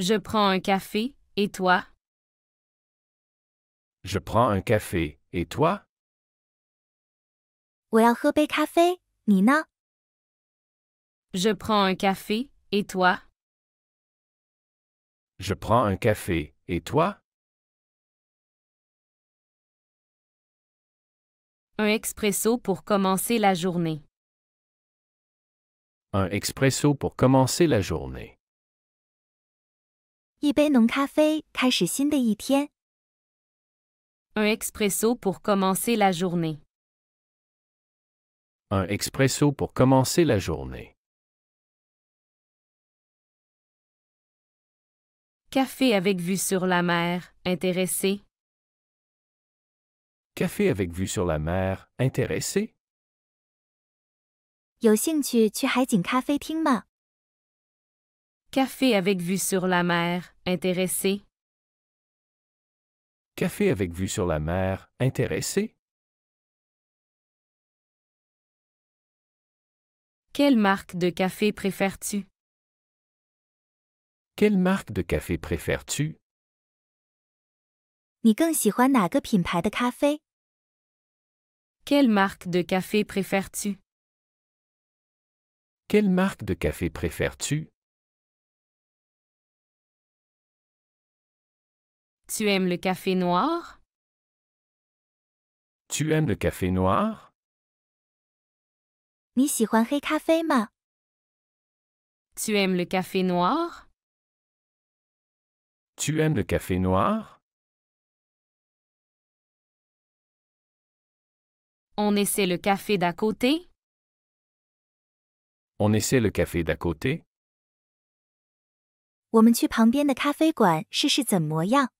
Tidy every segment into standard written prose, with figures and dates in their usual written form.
Je prends un café, et toi? Je prends un café, et toi? 我要喝杯咖啡，你呢？ Je prends un café, et toi? Je prends un café, et toi? Un expresso pour commencer la journée. Un expresso pour commencer la journée. 一杯浓咖啡，开始新的一天。 Un expresso pour commencer la journée. Un expresso pour commencer la journée. Café avec vue sur la mer, intéressé? Café avec vue sur la mer, intéressé? 有兴趣去海景咖啡厅吗？ Café avec vue sur la mer, intéressé? Café avec vue sur la mer, intéressé? Quelle marque de café préfères-tu? Quelle marque de café préfères-tu? 你更喜欢哪个品牌的咖啡？ Quelle marque de café préfères-tu? Quelle marque de café préfères-tu? Tu aimes le café noir? Tu aimes le café noir? 你喜欢黑咖啡吗？ Tu aimes le café noir? Tu aimes le café noir? On essaie le café d'à côté? On essaie le café d'à côté? 我们去旁边的咖啡馆试试怎么样？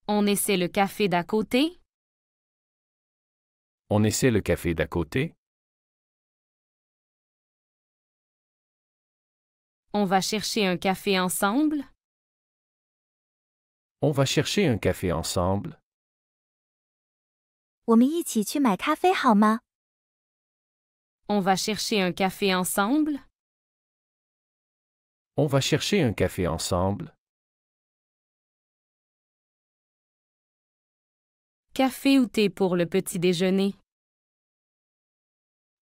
On essaie le café d'à côté? On essaie le café d'à côté? On va chercher un café ensemble? On va chercher un café ensemble? 我们一起去买咖啡好吗？ On va chercher un café ensemble? On va chercher un café ensemble? Café ou thé pour le petit déjeuner?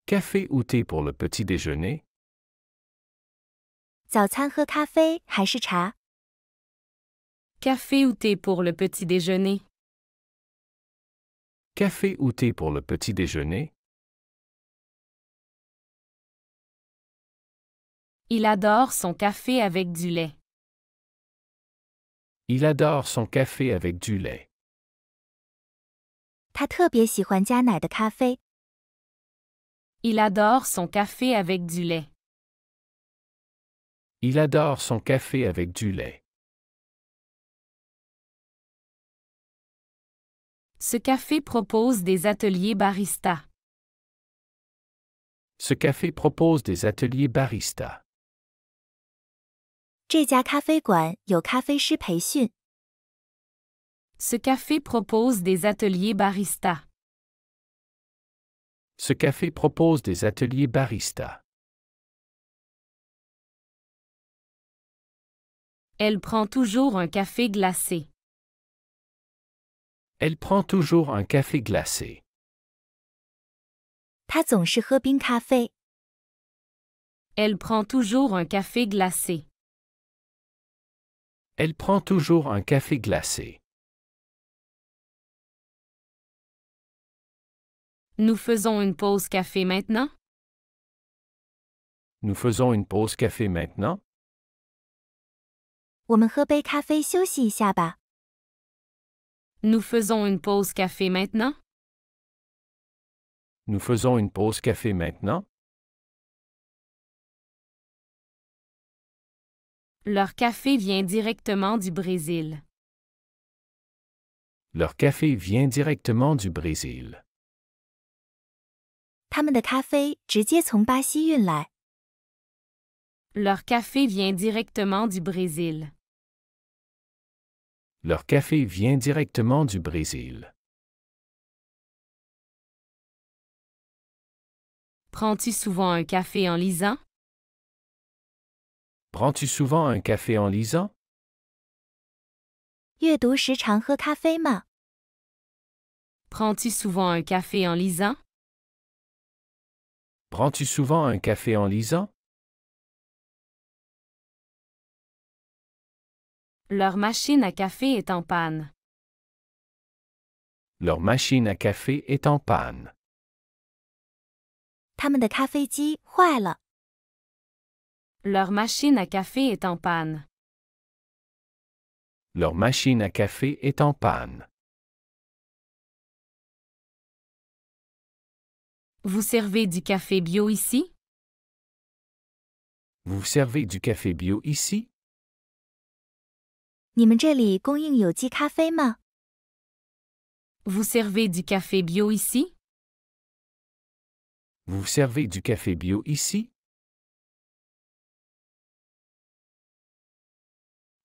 Café ou thé pour le petit déjeuner? 早餐喝咖啡还是茶？ Café ou thé pour le petit déjeuner? Café ou thé pour le petit déjeuner? Il adore son café avec du lait. Il adore son café avec du lait. 他特别喜欢加奶的咖啡。 Il adore son café avec du lait. Il adore son café avec du lait. Ce café propose des ateliers barista. Ce café propose des ateliers barista. 这家咖啡馆有咖啡师培训。 Ce café propose des ateliers barista. Ce café propose des ateliers barista. Elle prend toujours un café glacé. Elle prend toujours un café glacé. 他总是喝冰咖啡。 Elle prend toujours un café glacé. Elle prend toujours un café glacé. Nous faisons une pause café maintenant? Nous faisons une pause café maintenant? 我们喝杯咖啡休息一下吧。 Nous faisons une pause café maintenant? Nous faisons une pause café maintenant? Leur café vient directement du Brésil. Leur café vient directement du Brésil. 他们的咖啡直接从巴西运来。 Leur café vient directement du Brésil. Leur café vient directement du Brésil. Prends-tu souvent un café en lisant? Prends-tu souvent un café en lisant? 阅读时常喝咖啡吗？ Prends-tu souvent un café en lisant? Prends-tu souvent un café en lisant? Leur machine à café est en panne. Leur machine à café est en panne. 他们的咖啡机坏了。 Leur machine à café est en panne. Leur machine à café est en panne. Vous servez du café bio ici? Vous servez du café bio ici? 你们这里供应有机咖啡吗？ Vous servez du café bio ici? Vous servez du café bio ici?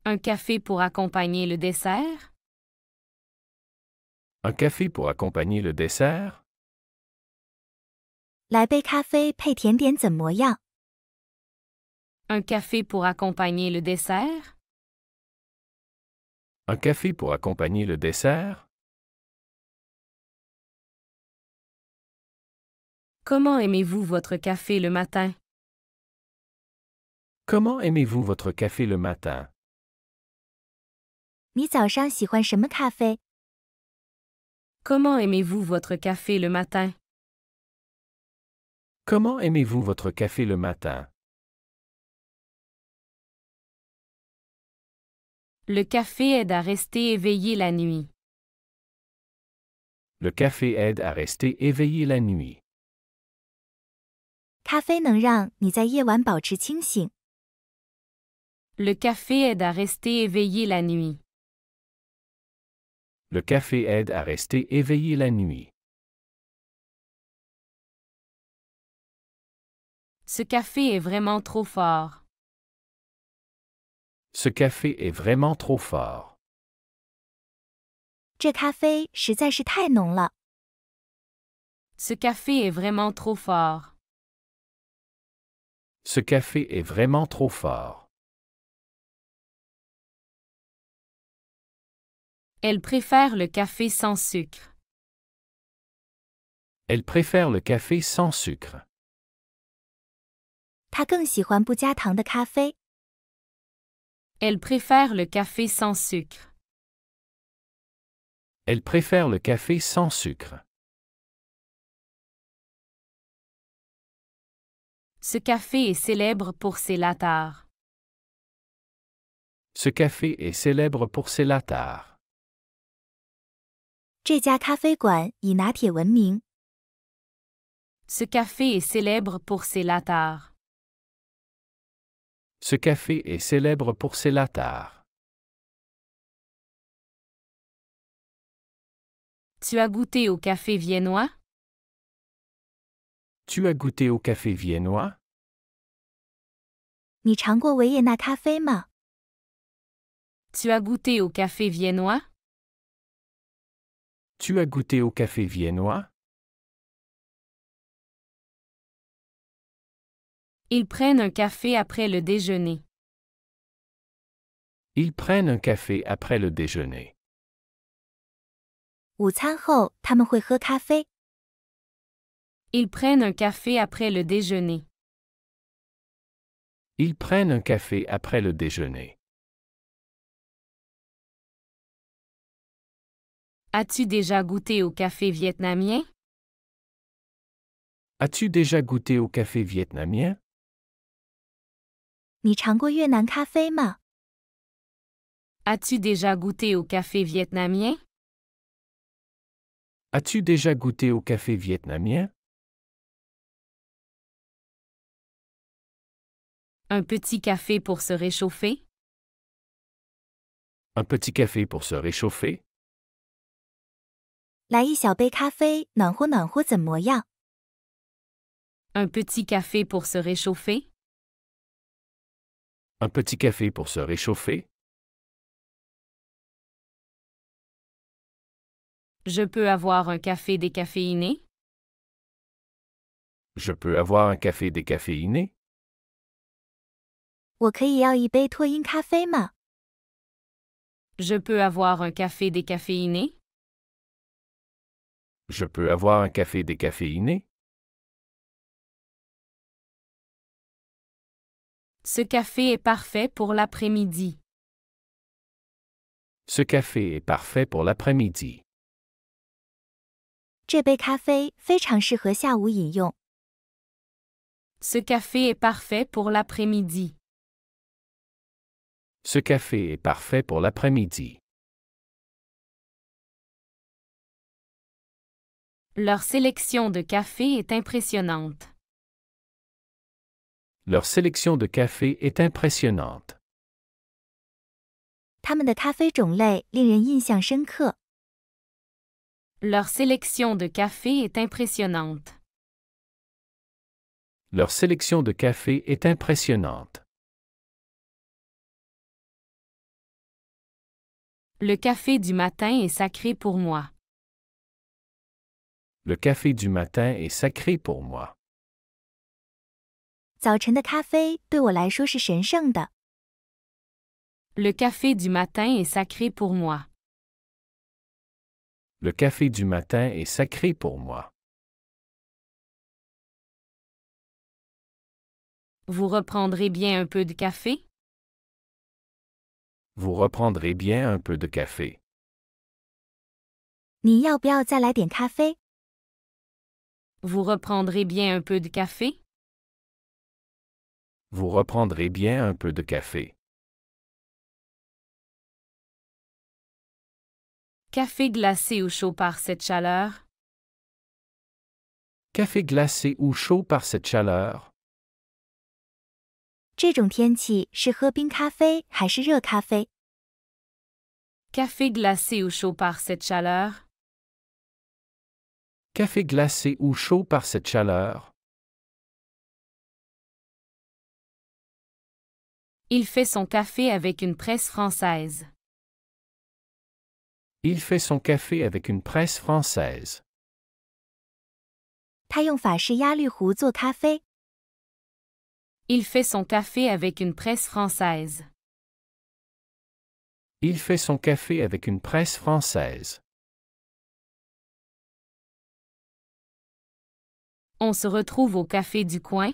Un café pour accompagner le dessert? Un café pour accompagner le dessert? 来杯咖啡配甜点怎么样？ Un café pour accompagner le dessert? Un café pour accompagner le dessert? Comment aimez-vous votre café le matin? Comment aimez-vous votre café le matin? 你早上喜欢什么咖啡？ Comment aimez-vous votre café le matin? Comment aimez-vous votre café le matin? Le café aide à rester éveillé la nuit. Le café aide à rester éveillé la nuit. 咖啡能让你在夜晚保持清醒。 Le café aide à rester éveillé la nuit. Le café aide à rester éveillé la nuit. Ce café est vraiment trop fort. Ce café est vraiment trop fort. 这咖啡实在是太浓了。 Ce café est vraiment trop fort. Ce café est vraiment trop fort. Elle préfère le café sans sucre. Elle préfère le café sans sucre. 他更喜欢不加糖的咖啡。 Elle préfère le café sans sucre. Elle préfère le café sans sucre. Ce café est célèbre pour ses lattes. Ce café est célèbre pour ses lattes. 这家咖啡馆以拿铁闻名。 Ce café est célèbre pour ses lattes. Ce café est célèbre pour ses lattes. Tu as goûté au café viennois? Tu as goûté au café viennois? 你尝过维也纳咖啡吗？ Tu as goûté au café viennois? Tu as goûté au café viennois? Ils prennent un café après le déjeuner. Ils prennent un café après le déjeuner. 午餐后他们会喝咖啡。 Ils prennent un café après le déjeuner. Ils prennent un café après le déjeuner. As-tu déjà goûté au café vietnamien? As-tu déjà goûté au café vietnamien? 你尝过越南咖啡吗？ As-tu déjà goûté au café vietnamien? As-tu déjà goûté au café vietnamien? Un petit café pour se réchauffer? Un petit café pour se réchauffer? 来一小杯咖啡，暖和暖和怎么样？ Un petit café pour se réchauffer? Un petit café pour se réchauffer? Je peux avoir un café décaféiné? Je peux avoir un café décaféiné? 我可以要一杯脱因咖啡吗？ Je peux avoir un café décaféiné? Je peux avoir un café décaféiné? Ce café est parfait pour l'après-midi. Ce café est parfait pour l'après-midi. 这杯咖啡非常适合下午饮用。 Ce café est parfait pour l'après-midi. Ce café est parfait pour l'après-midi. Leur sélection de café est impressionnante. Leur sélection de café est impressionnante. 他们的咖啡种类令人印象深刻。 Leur sélection de café est impressionnante. Leur sélection de café est impressionnante. Le café du matin est sacré pour moi. Le café du matin est sacré pour moi. 早晨的咖啡对我来说是神圣的。 Le café du matin est sacré pour moi. Le café du matin est sacré pour moi. Vous reprendrez bien un peu de café? Vous reprendrez bien un peu de café. 你要不要再来点咖啡？ Vous reprendrez bien un peu de café? Vous reprendrez bien un peu de café. Café glacé ou chaud par cette chaleur? Café glacé ou chaud par cette chaleur? 这种天气是喝冰咖啡还是热咖啡？ Café glacé ou chaud par cette chaleur? Café glacé ou chaud par cette chaleur? Il fait son café avec une presse française. Il fait son café avec une presse française. 他用法式压滤壶做咖啡。 Il fait son café avec une presse française. Il fait son café avec une presse française. On se retrouve au café du coin?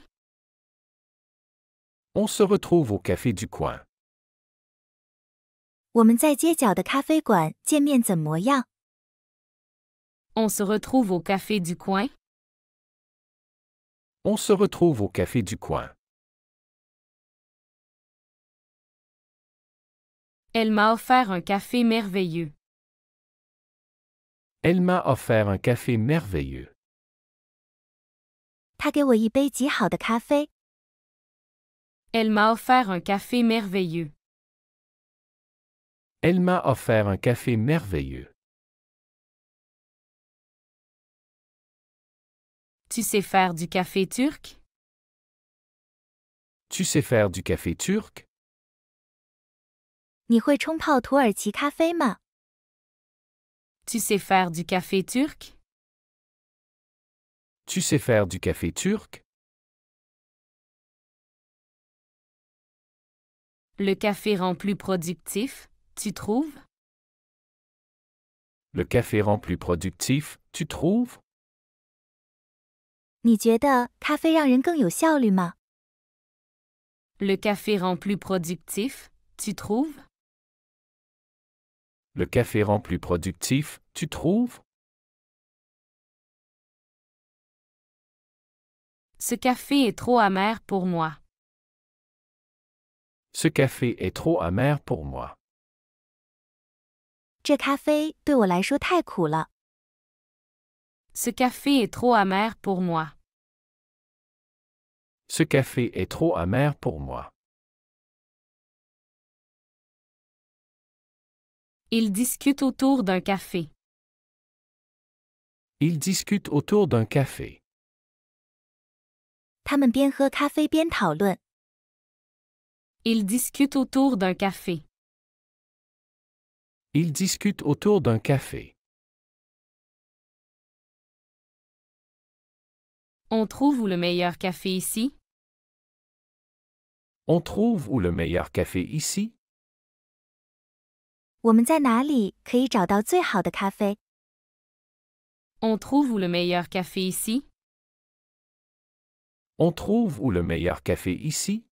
On se retrouve au café du coin. 我们在街角的咖啡馆见面怎么样？ On se retrouve au café du coin? On se retrouve au café du coin. Elle m'a offert un café merveilleux. Elle m'a offert un café merveilleux. 他给我一杯极好的咖啡。 Elle m'a offert un café merveilleux. Elle m'a offert un café merveilleux. Tu sais faire du café turc? Tu sais faire du café turc? 你会冲泡土耳其咖啡吗？ Tu sais faire du café turc? Tu sais faire du café turc? Le café rend plus productif, tu trouves? Le café rend plus productif, tu trouves? 你觉得咖啡让人更有效率吗？ Le café rend plus productif, tu trouves? Le café rend plus productif, tu trouves? Ce café est trop amer pour moi. Ce café est trop amer pour moi. 这咖啡对我来说太苦了。 Ce café est trop amer pour moi. Ce café est trop amer pour moi. Ils discutent autour d'un café. Ils discutent autour d'un café. 他们边喝咖啡边讨论。 Ils discutent autour d'un café. Ils discutent autour d'un café. On trouve où le meilleur café ici? On trouve où le meilleur café ici? 我们在哪里可以找到最好的咖啡？ On trouve où le meilleur café ici? On trouve où le meilleur café ici?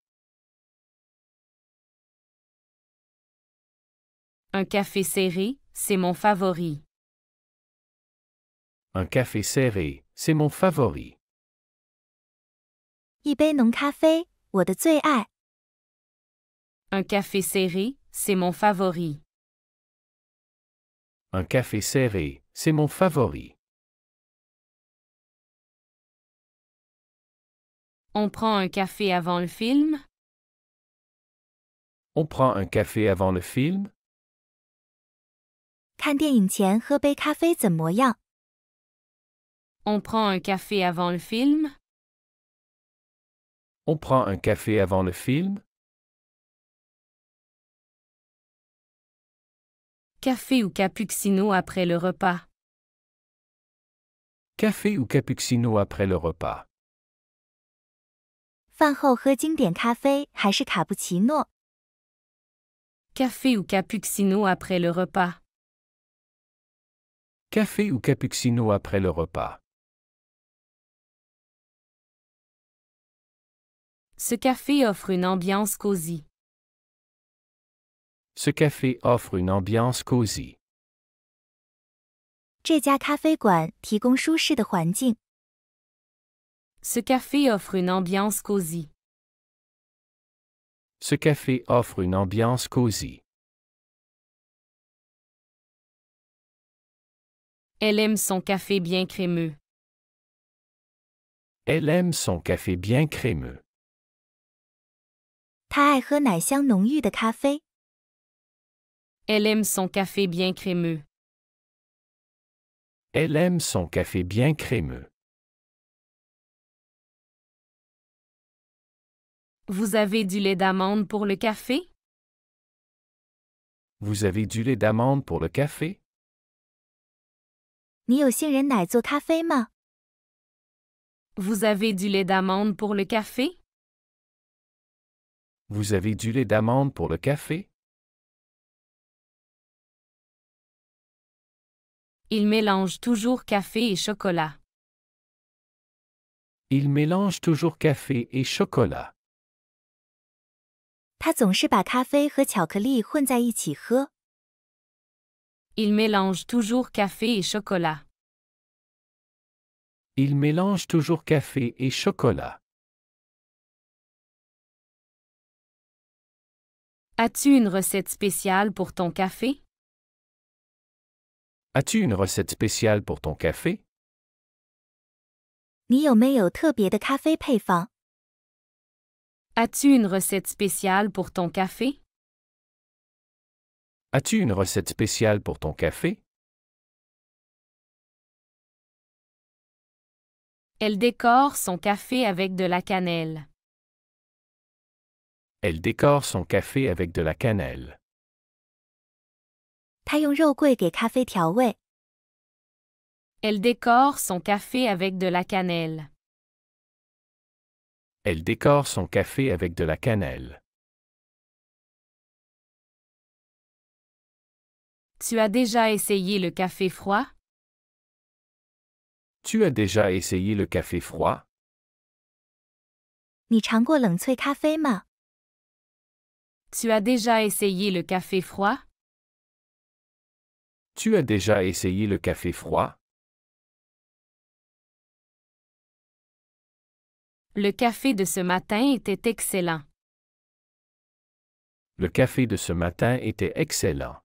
Un café serré, c'est mon favori. Un café serré, c'est mon favori. 一杯浓咖啡，我的最爱。 Un café serré, c'est mon favori. Un café serré, c'est mon favori. On prend un café avant le film? On prend un café avant le film? 看电影前喝杯咖啡怎么样？ On prend un café avant le film? On prend un café avant le film? Café ou cappuccino après le repas? Café ou cappuccino après le repas? 饭后喝经典咖啡还是卡布奇诺？ Café ou cappuccino après le repas? Café ou cappuccino après le repas? Ce café offre une ambiance cosy. Ce café offre une ambiance cosy. 这家咖啡馆提供舒适的环境。 Ce café offre une ambiance cosy. Ce café offre une ambiance cosy. Elle aime son café bien crémeux. Elle aime son café bien crémeux. 他爱喝奶香浓郁的咖啡。 Elle aime son café bien crémeux. Elle aime son café bien crémeux. Vous avez du lait d'amande pour le café? Vous avez du lait d'amande pour le café? 你有杏仁奶做咖啡吗？ Vous avez du lait d'amande pour le café? Vous avez du lait d'amande pour le café? Il mélange toujours café et chocolat. Il mélange toujours café et chocolat. 他总是把咖啡和巧克力混在一起喝。 Il mélange toujours café et chocolat. Il mélange toujours café et chocolat. As-tu une recette spéciale pour ton café? As-tu une recette spéciale pour ton café? 你有没有特别的咖啡配方？ As-tu une recette spéciale pour ton café? As-tu une recette spéciale pour ton café? Elle décore son café avec de la cannelle. Elle décore son café avec de la cannelle. 他用肉桂给咖啡调味。 Elle décore son café avec de la cannelle. Elle décore son café avec de la cannelle. Tu as déjà essayé le café froid? Tu as déjà essayé le café froid? 你尝过冷萃咖啡吗？ Tu as déjà essayé le café froid? Tu as déjà essayé le café froid? Le café de ce matin était excellent. Le café de ce matin était excellent.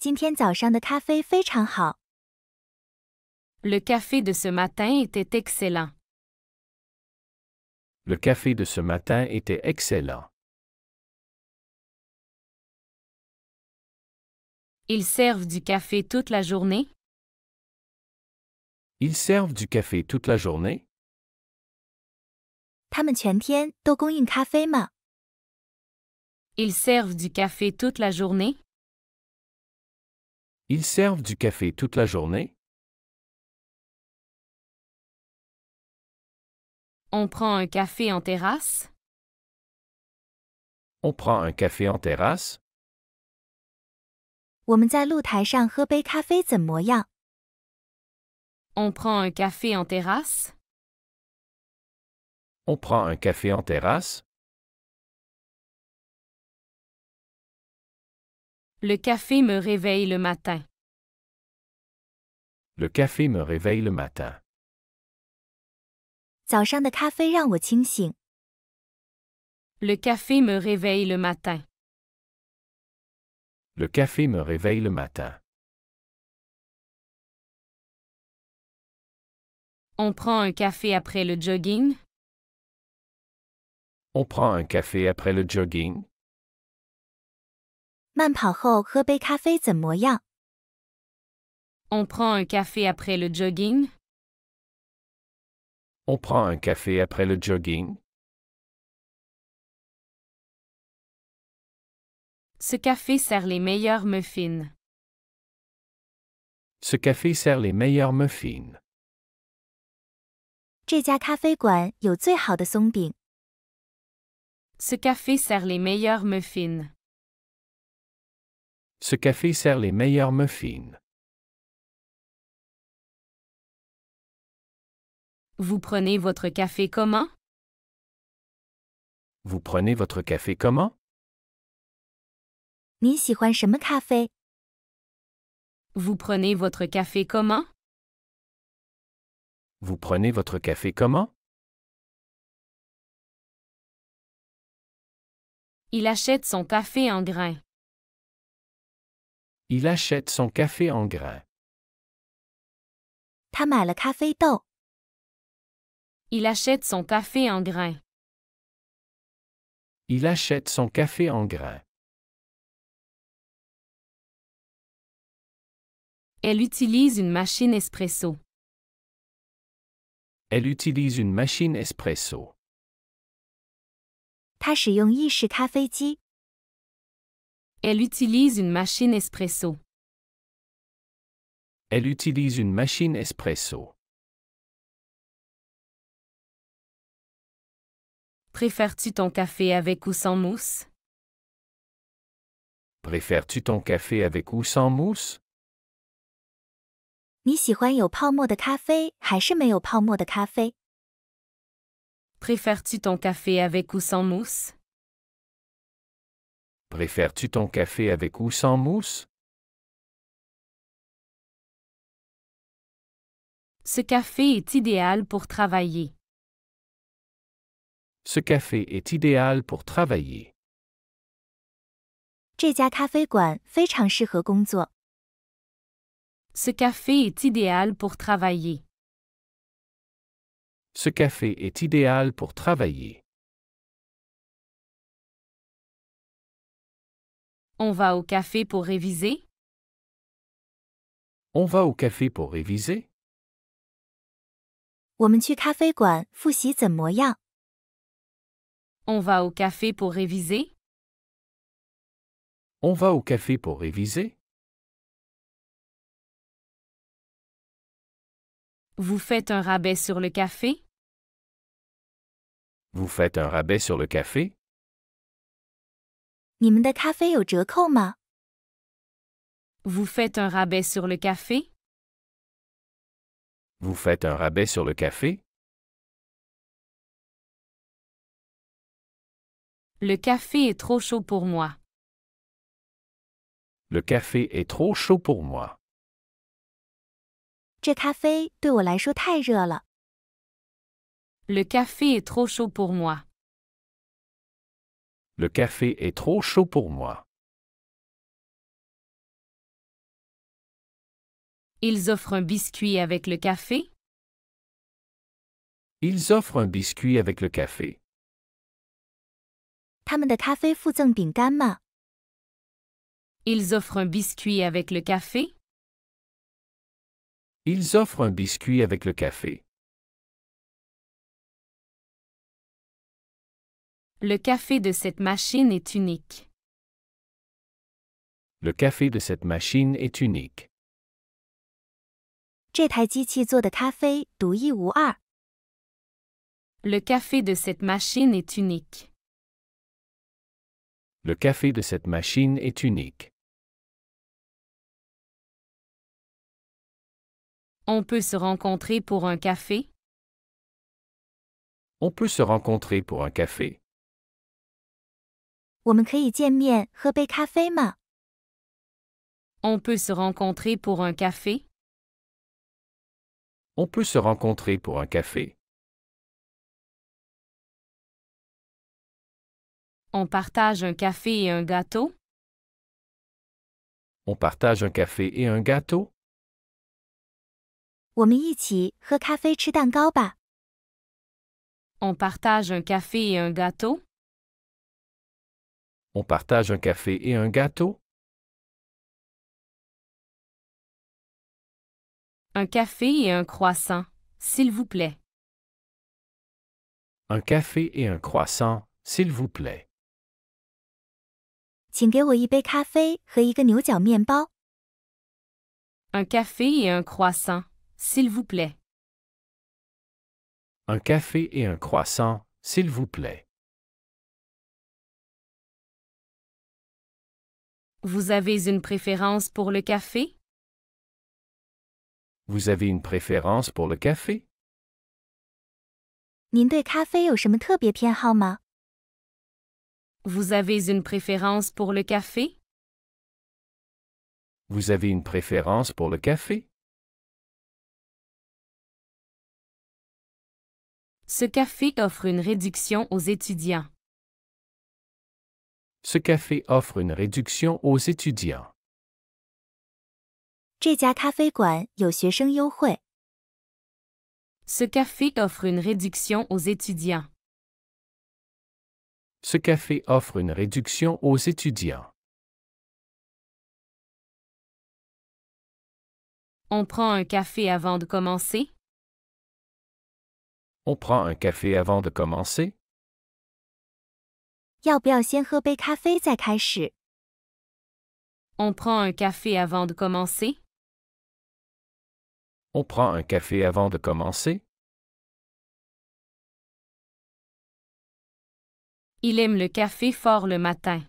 今天早上的咖啡非常好。 Le café de ce matin était excellent. Le café de ce matin était excellent. Ils servent du café toute la journée? Ils servent du café toute la journée? 他们全天都供应咖啡吗？ Ils servent du café toute la journée? Ils servent du café toute la journée? On prend un café en terrasse? On prend un café en terrasse? 我们在露台上喝杯咖啡怎么样？ On prend un café en terrasse? On prend un café en terrasse? Le café me réveille le matin. Le café me réveille le matin. 早上的咖啡让我清醒。 Le café me réveille le matin. Le café me réveille le matin. On prend un café après le jogging? On prend un café après le jogging? 慢跑后喝杯咖啡怎么样？ On prend un café après le jogging? On prend un café après le jogging? Ce café sert les meilleurs muffins. Ce café sert les meilleurs muffins. 这家咖啡馆有最好的松饼。 Ce café sert les meilleurs muffins. Ce café sert les meilleurs muffins. Vous prenez votre café comment? Vous prenez votre café comment? 你喜欢什么咖啡？ Vous prenez votre café comment? Vous prenez votre café comment? Il achète son café en grains. Il achète son café en grains. 他买了咖啡豆。 Il achète son café en grains. Il achète son café en grains. Elle utilise une machine espresso. Elle utilise une machine espresso. 他使用意式咖啡机。 Elle utilise une machine espresso. Elle utilise une machine espresso. Préfères-tu ton café avec ou sans mousse? Préfères-tu ton café avec ou sans mousse? 你喜欢有泡沫的咖啡还是没有泡沫的咖啡？ Préfères-tu ton café avec ou sans mousse? Préfères-tu ton café avec ou sans mousse? Ce café est idéal pour travailler. Ce café est idéal pour travailler. 这家咖啡馆非常适合工作。 Ce café est idéal pour travailler. Ce café est idéal pour travailler. On va au café pour réviser? On va au café pour réviser? 我们去咖啡馆复习怎么样？ On va au café pour réviser? On va au café pour réviser? Vous faites un rabais sur le café? Vous faites un rabais sur le café? 你们的咖啡有折扣吗？ Vous faites un rabais sur le café? Vous faites un rabais sur le café? Le café est trop chaud pour moi. Le café est trop chaud pour moi. 这咖啡对我来说太热了。 Le café est trop chaud pour moi. Le café est trop chaud pour moi. Ils offrent un biscuit avec le café? Ils offrent un biscuit avec le café. 他们的咖啡附赠饼干吗？ Ils offrent un biscuit avec le café? Ils offrent un biscuit avec le café. Le café de cette machine est unique. Le café de cette machine est unique. 这台机器做的咖啡独一无二。 Le café de cette machine est unique. Le café de cette machine est unique. On peut se rencontrer pour un café? On peut se rencontrer pour un café. 我们可以见面喝杯咖啡吗？ On peut se rencontrer pour un café? On peut se rencontrer pour un café. On partage un café et un gâteau? On partage un café et un gâteau. 我们一起喝咖啡吃蛋糕吧。 On partage un café et un gâteau? On partage un café et un gâteau. Un café et un croissant, s'il vous plaît. Un café et un croissant, s'il vous plaît. 请给我一杯咖啡和一个牛角面包。 Un café et un croissant, s'il vous plaît. Un café et un croissant, s'il vous plaît. Vous avez une préférence pour le café? Vous avez une préférence pour le café? 您对咖啡有什么特别偏好吗？ Vous avez une préférence pour le café? Vous avez une préférence pour le café? Ce café offre une réduction aux étudiants. Ce café offre une réduction aux étudiants. 这家咖啡馆有学生优惠。 Ce café offre une réduction aux étudiants. Ce café offre une réduction aux étudiants. On prend un café avant de commencer? On prend un café avant de commencer? 要不要先喝杯咖啡再开始？ On prend un café avant de commencer? On prend un café avant de commencer? Il aime le café fort le matin.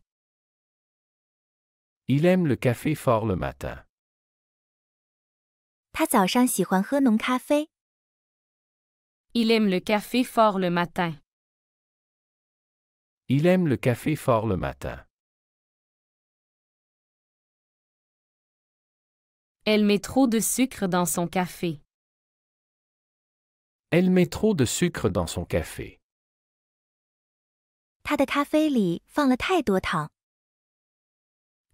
Il aime le café fort le matin. 他早上喜欢喝浓咖啡。 Il aime le café fort le matin. Il aime le café fort le matin. Elle met trop de sucre dans son café. Elle met trop de sucre dans son café. 他的咖啡里放了太多糖。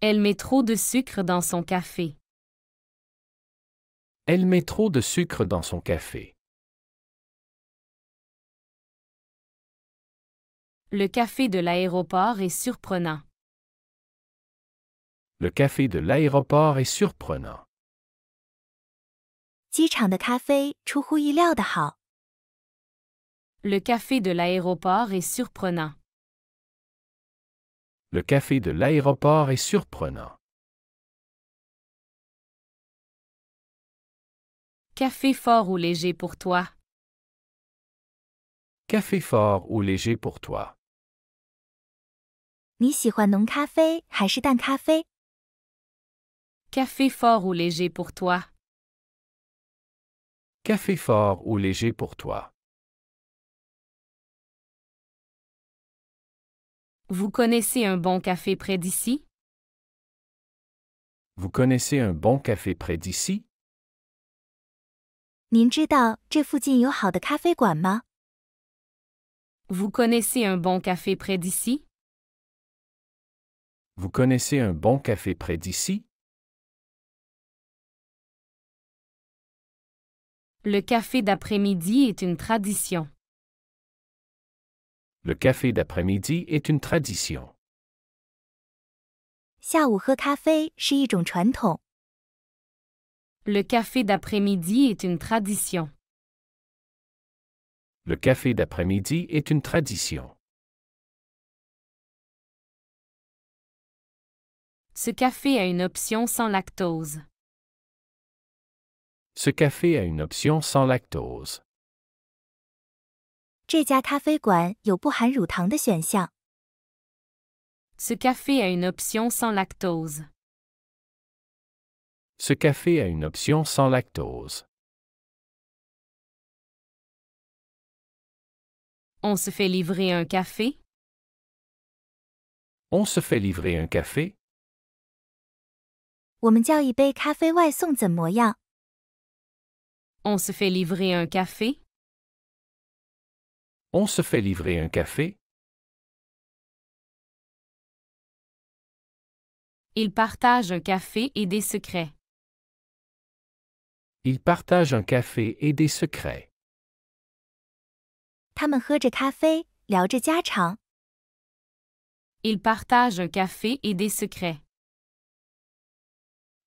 Elle met trop de sucre dans son café. Elle met trop de sucre dans son café. Le café de l'aéroport est surprenant. Le café de l'aéroport est surprenant. 机场的咖啡出乎意料的好。 Le café de l'aéroport est surprenant. Le café de l'aéroport est surprenant. Café fort ou léger pour toi? Café fort ou léger pour toi? 你喜欢浓咖啡还是淡咖啡？ Café fort ou léger pour toi? Café fort ou léger pour toi? Vous connaissez un bon café près d'ici? Vous connaissez un bon café près d'ici? 您知道这附近有好的咖啡馆吗？ Vous connaissez un bon café près d'ici? Vous connaissez un bon café près d'ici? Le café d'après-midi est une tradition. Le café d'après-midi est une tradition. 下午喝咖啡是一种传统。 Le café d'après-midi est une tradition. Le café d'après-midi est une tradition. Ce café a une option sans lactose. Ce café a une option sans lactose. 这家咖啡馆有不含乳糖的选项。Ce café a une option sans lactose. Ce café a une option sans lactose. On se fait livrer un café? On se fait livrer un café? 我们叫一杯咖啡外送怎么样？ On se fait livrer un café? On se fait livrer un café? Ils partagent un café et des secrets. Ils partagent un café et des secrets. 他们喝着咖啡，聊着家常。 Ils partagent un café et des secrets.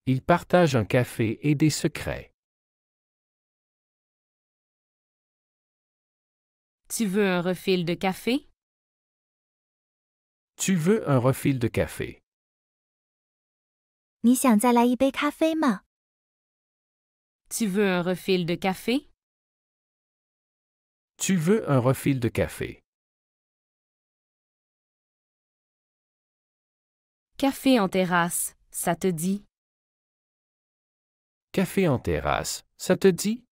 Ils partagent un café et des secrets. Tu veux un refill de café? Tu veux un refill de café? 你想再来一杯咖啡吗？ Tu veux un refill de café? Tu veux un refill de café? Café en terrasse, ça te dit? Café en terrasse, ça te dit?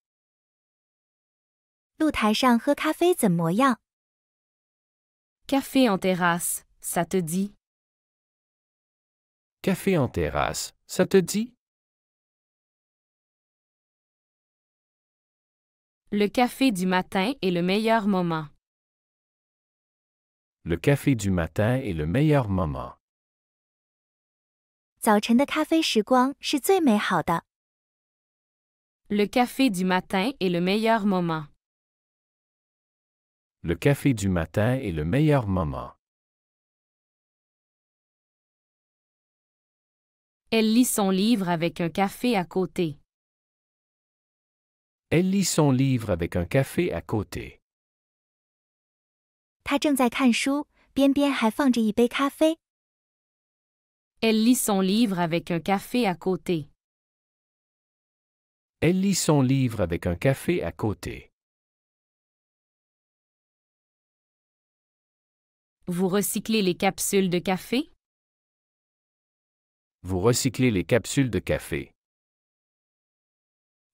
露台上喝咖啡怎么样？ Café en terrasse, ça te dit? Café en terrasse, ça te dit? Le café du matin est le meilleur moment. Le café du matin est le meilleur moment. 早晨的咖啡时光是最美好的。 Le café du matin est le meilleur moment. Le café du matin est le meilleur moment. Elle lit son livre avec un café à côté. Elle lit son livre avec un café à côté. 他正在看书，边边还放着一杯咖啡。 Elle lit son livre avec un café à côté. Elle lit son livre avec un café à côté. Vous recyclez les capsules de café? Vous recyclez les capsules de café.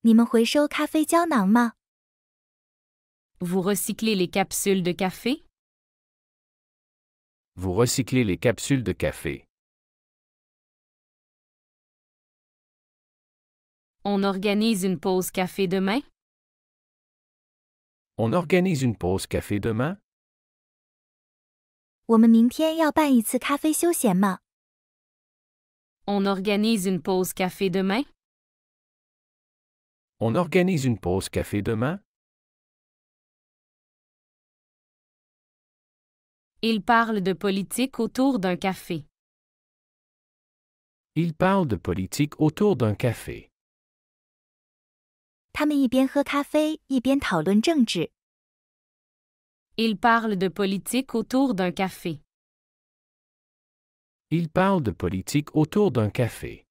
你们回收咖啡胶囊吗？ Vous recyclez les capsules de café? Vous recyclez les capsules de café. On organise une pause café demain? On organise une pause café demain? 我们明天要办一次咖啡休闲吗？ On organise une pause café demain? On organise une pause café demain? Ils parlent de politique autour d'un café. Ils parlent de politique autour d'un café. 他们一边喝咖啡一边讨论政治。 Ils parlent de politique autour d'un café. Ils parlent de politique autour d'un café.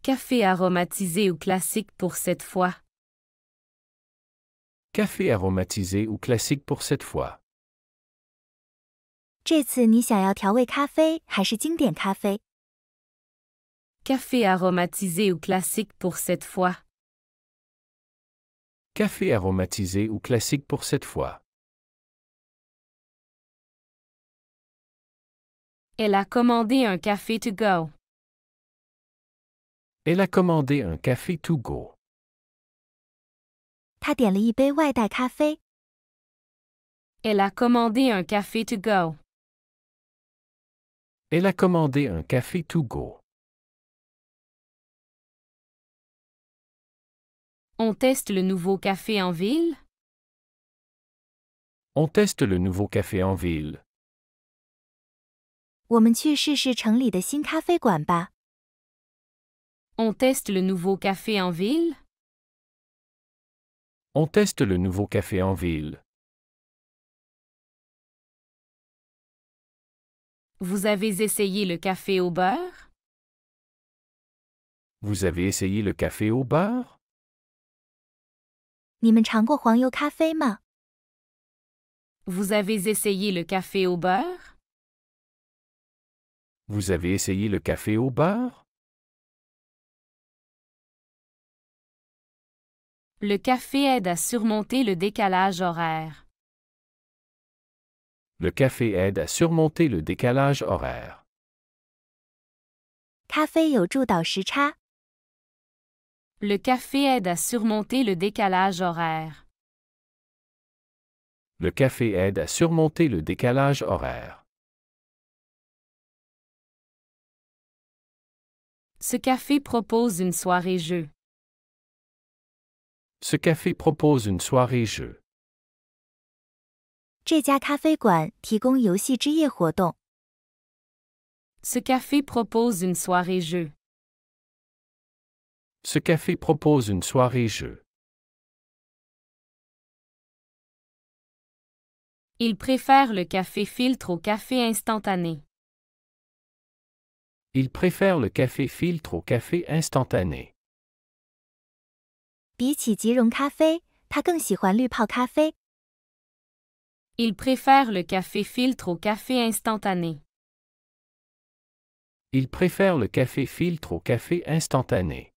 Café aromatisé ou classique pour cette fois? Café aromatisé ou classique pour cette fois? 这次你想要调味咖啡还是经典咖啡？ Café aromatisé ou classique pour cette fois? Café aromatisé ou classique pour cette fois? Elle a commandé un café to go. Elle a commandé un café to go. 他点了一杯外带咖啡。 Elle a commandé un café to go. Elle a commandé un café to go. On teste le nouveau café en ville? On teste le nouveau café en ville. 我们去试试城里的新咖啡馆吧。 On teste le nouveau café en ville? On teste le nouveau café en ville. Vous avez essayé le café au beurre? Vous avez essayé le café au beurre? 你们尝过黄油咖啡吗？ Vous avez essayé le café au beurre? Vous avez essayé le café au beurre? Le café aide à surmonter le décalage horaire. Le café aide à surmonter le décalage horaire. 咖啡有助导时差。 Le café aide à surmonter le décalage horaire. Le café aide à surmonter le décalage horaire. Ce café propose une soirée jeu. Ce café propose une soirée jeu. 这家咖啡馆提供游戏之夜活动。 Ce café propose une soirée jeu. Ce café propose une soirée jeu. Il préfère le café filtre au café instantané. Il préfère le café filtre au café instantané. 比起即溶咖啡，他更喜欢滤泡咖啡。 Il préfère le café filtre au café instantané. Il préfère le café filtre au café instantané.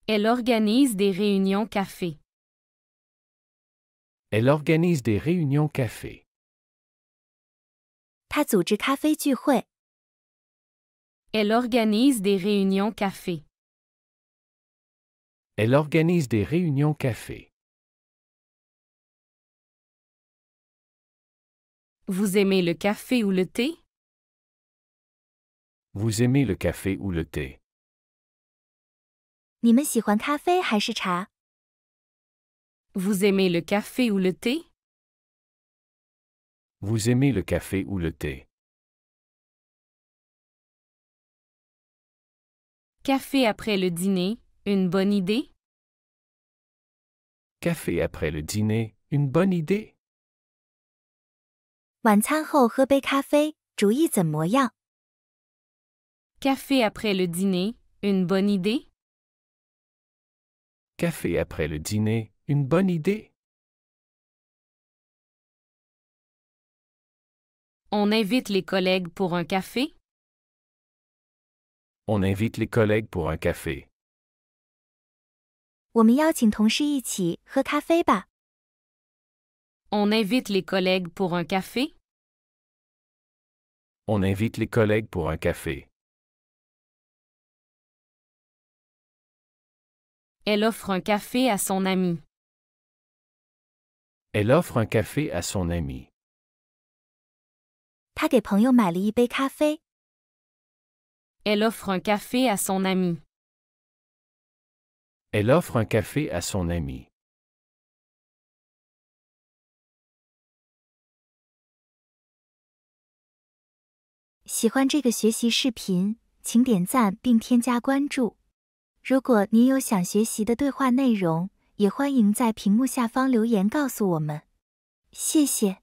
Elle organise des réunions café. Elle organise des réunions café. 他组织咖啡聚会。 Elle organise des réunions café. Elle organise des réunions café. Vous aimez le café ou le thé? Vous aimez le café ou le thé? 你们喜欢咖啡还是茶？ Vous aimez le café ou le thé? Vous aimez le café ou le thé? Café après le dîner, une bonne idée? Café après le dîner, une bonne idée? 晚餐后喝杯咖啡，主意怎么样？ Café après le dîner, une bonne idée? Café après le dîner, une bonne idée? On invite les collègues pour un café? On invite les collègues pour un café. 我们邀请同事一起喝咖啡吧。 On invite les collègues pour un café? On invite les collègues pour un café. Elle offre un café à son ami. Elle offre un café à son ami. 他给朋友买了一杯咖啡。 Elle offre un café à son ami. Elle offre un café à son ami. « 喜欢这个学习视频，请点赞并添加关注。如果您有想学习的对话内容，也欢迎在屏幕下方留言告诉我们。谢谢。